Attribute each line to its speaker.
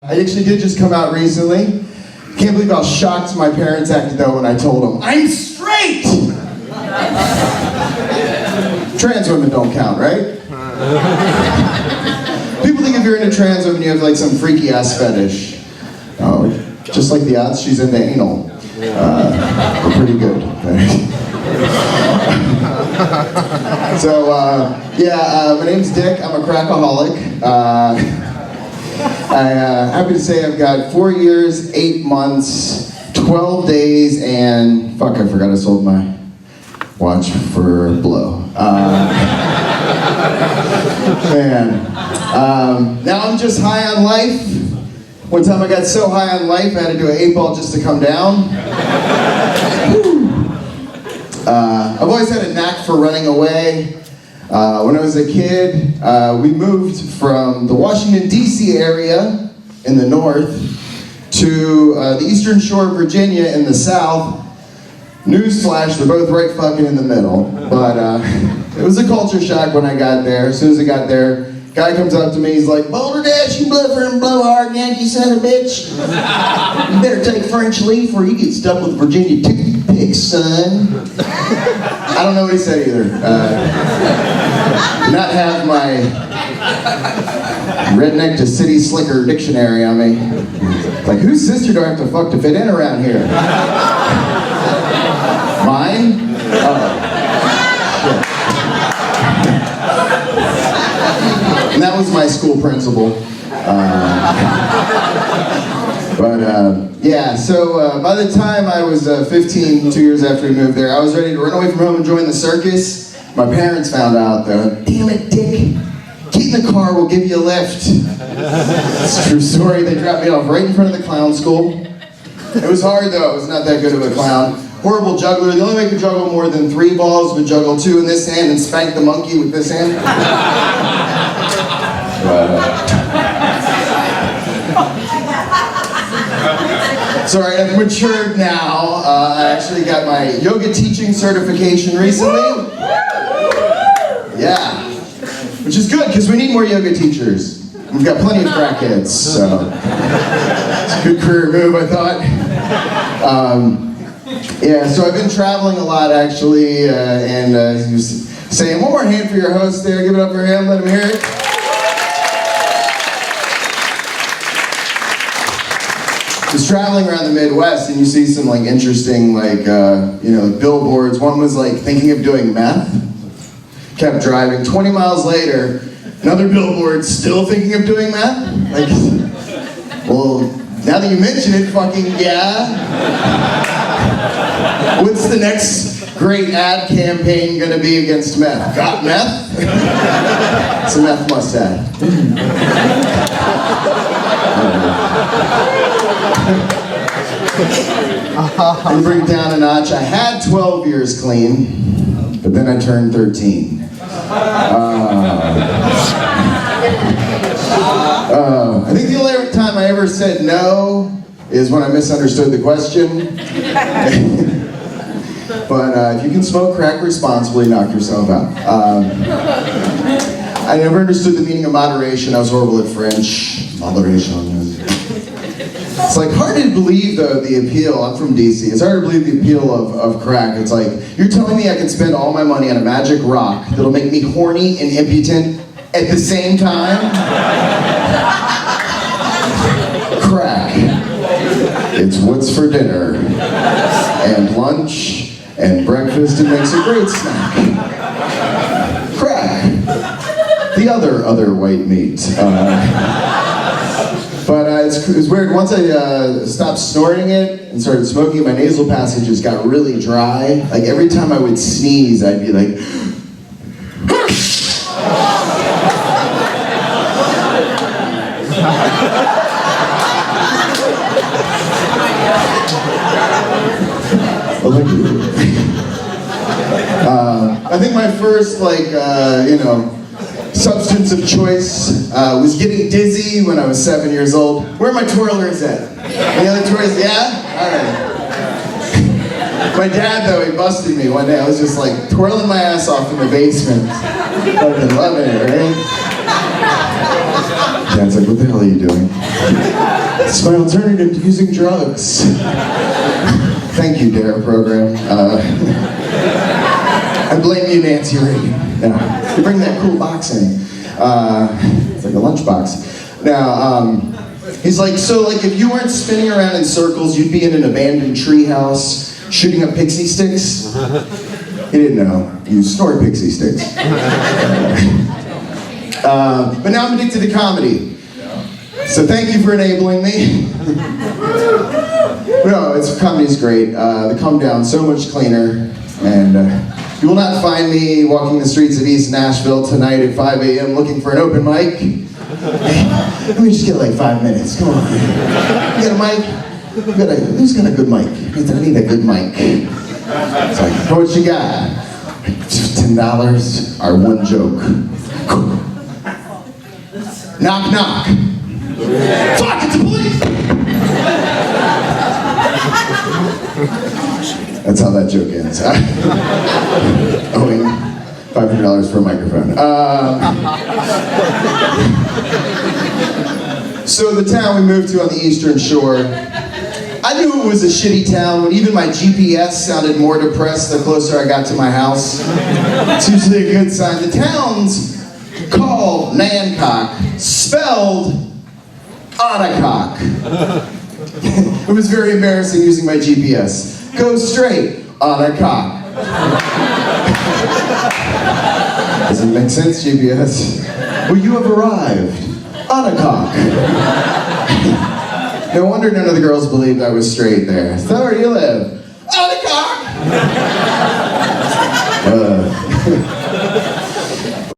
Speaker 1: I actually did just come out recently. Can't believe how shocked my parents acted though when I told them, I'm straight! Trans women don't count, right? People think if you're into trans women, you have like some freaky ass fetish. Oh, just like the odds, she's into anal. We're pretty good. My name's Dick. I'm a crackaholic. I'm happy to say I've got 4 years, 8 months, 12 days, and fuck, I forgot I sold my watch for blow. Now I'm just high on life. One time I got so high on life, I had to do an 8-ball just to come down. I've always had a knack for running away. When I was a kid, we moved from the Washington, D.C. area in the north to the eastern shore of Virginia in the south. Newsflash, they're both right fucking in the middle. But it was a culture shock when I got there. As soon as I got there, guy comes up to me, he's like, Boulder Dash, you bluffer and blowhard Yankee son of a bitch. You better take French leaf or you get stuck with Virginia toothpick, son. I don't know what he said either. Not have my redneck to city slicker dictionary on me. Like, whose sister do I have to fuck to fit in around here? Mine? Oh. And that was my school principal. By the time I was 15, 2 years after we moved there, I was ready to run away from home and join the circus. My parents found out though. Damn it, Dick. Get in the car, we'll give you a lift. It's a true story. They dropped me off right in front of the clown school. It was hard though, I was not that good of a clown. Horrible juggler. The only way I could juggle more than 3 balls would juggle 2 in this hand and spank the monkey with this hand. Sorry, I've matured now. I actually got my yoga teaching certification recently. Yeah, which is good because we need more yoga teachers. We've got plenty of crackheads, so it's a good career move, I thought. So I've been traveling a lot actually, and he was saying, one more hand for your host there. Give it up for him. Let him hear it. I was traveling around the Midwest and you see some like interesting billboards. One was like thinking of doing meth. Kept driving. 20 miles later, another billboard still thinking of doing meth. Like, well, now that you mention it, fucking yeah. What's the next great ad campaign gonna be against meth? Got meth? It's a meth must-have. I'm gonna bring it down a notch. I had 12 years clean, but then I turned 13. I think the only time I ever said no is when I misunderstood the question. But if you can smoke crack responsibly, knock yourself out. I never understood the meaning of moderation. I was horrible at French. Moderation. It's like hard to believe though the appeal. I'm from DC. It's hard to believe the appeal of crack. It's like you're telling me I can spend all my money on a magic rock that'll make me horny and impotent at the same time? Crack. It's what's for dinner and lunch and breakfast. It makes a great snack. Crack. The other white meat. It's weird. Once I stopped snorting it and started smoking, my nasal passages got really dry. Like every time I would sneeze, I'd be like, I think my first substance of choice was getting dizzy when I was 7 years old. Where are my twirlers at? Any other twirlers? Yeah? Alright. My dad though, he busted me one day. I was just like twirling my ass off in the basement. Fucking loving it, right? Dad's like, what the hell are you doing? It's my alternative to using drugs. Thank you, DARE program. I blame you, Nancy Reagan. Yeah. You bring that cool box in. It's like a lunchbox. Now, he's like, so like if you weren't spinning around in circles, you'd be in an abandoned treehouse shooting up pixie sticks? He didn't know. You snort pixie sticks. But now I'm addicted to comedy. So thank you for enabling me. No, comedy's great. The Come Down's so much cleaner. And you will not find me walking the streets of East Nashville tonight at 5 a.m. looking for an open mic. Let me just get like 5 minutes. Come on. You got a mic? Who's got a good mic? I need a good mic. It's like, what you got? $10 or one joke. Knock, knock. Fuck, it's the police! That's how that joke ends. Owing $500 for a microphone. So the town we moved to on the Eastern Shore, I knew it was a shitty town when even my GPS sounded more depressed the closer I got to my house. It's usually a good sign. The town's called Nancock, spelled on a cock. It was very embarrassing using my GPS. Go straight on a cock. Doesn't make sense, GPS. Well, you have arrived on a cock. No wonder none of the girls believed I was straight there. So where do you live? On a cock!